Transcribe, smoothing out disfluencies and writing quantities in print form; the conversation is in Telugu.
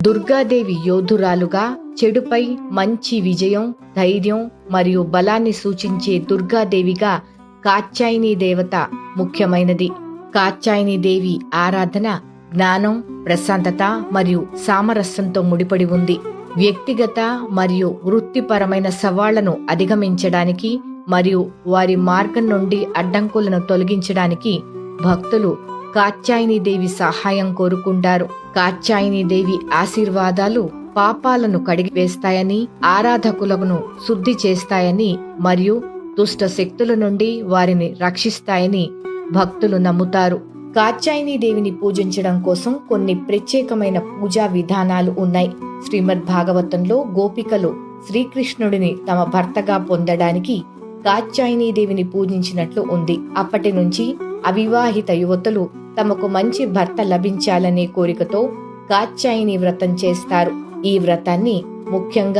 దుర్గాదేవి యోధురాలుగా చెడుపై మంచి విజయం, ధైర్యం మరియు బలాన్ని సూచించే దుర్గాదేవిగా కాత్యాయని దేవత ముఖ్యమైనది. కాత్యాయని దేవి ఆరాధన జ్ఞానం, ప్రశాంతత మరియు సామరస్యంతో ముడిపడి ఉంది. వ్యక్తిగత మరియు వృత్తిపరమైన సవాళ్లను అధిగమించడానికి మరియు వారి మార్గం నుండి అడ్డంకులను తొలగించడానికి భక్తులు కాత్యాయని దేవి సహాయం కోరుకుంటారు. కాత్యాయని దేవి ఆశీర్వాదాలు పాపాలను కడిగివేస్తాయని, ఆరాధకులను శుద్ధి చేస్తాయని మరియు దుష్ట శక్తుల నుండి వారిని రక్షిస్తాయని భక్తులు నమ్ముతారు. కాత్యాయని దేవిని పూజించడం కోసం కొన్ని ప్రత్యేకమైన పూజా విధానాలు ఉన్నాయి. శ్రీమద్ భాగవతంలో గోపికలు శ్రీకృష్ణుడిని తమ భర్తగా పొందడానికి కాత్యాయని దేవిని పూజించినట్లు ఉంది. అప్పటి నుంచి అవివాహిత యువతులు తమకు మంచి భర్త లభించాలనే కోరికతో కాత్యాయని వ్రతం చేస్తారు. ఈ వ్రతాన్ని ముఖ్యంగా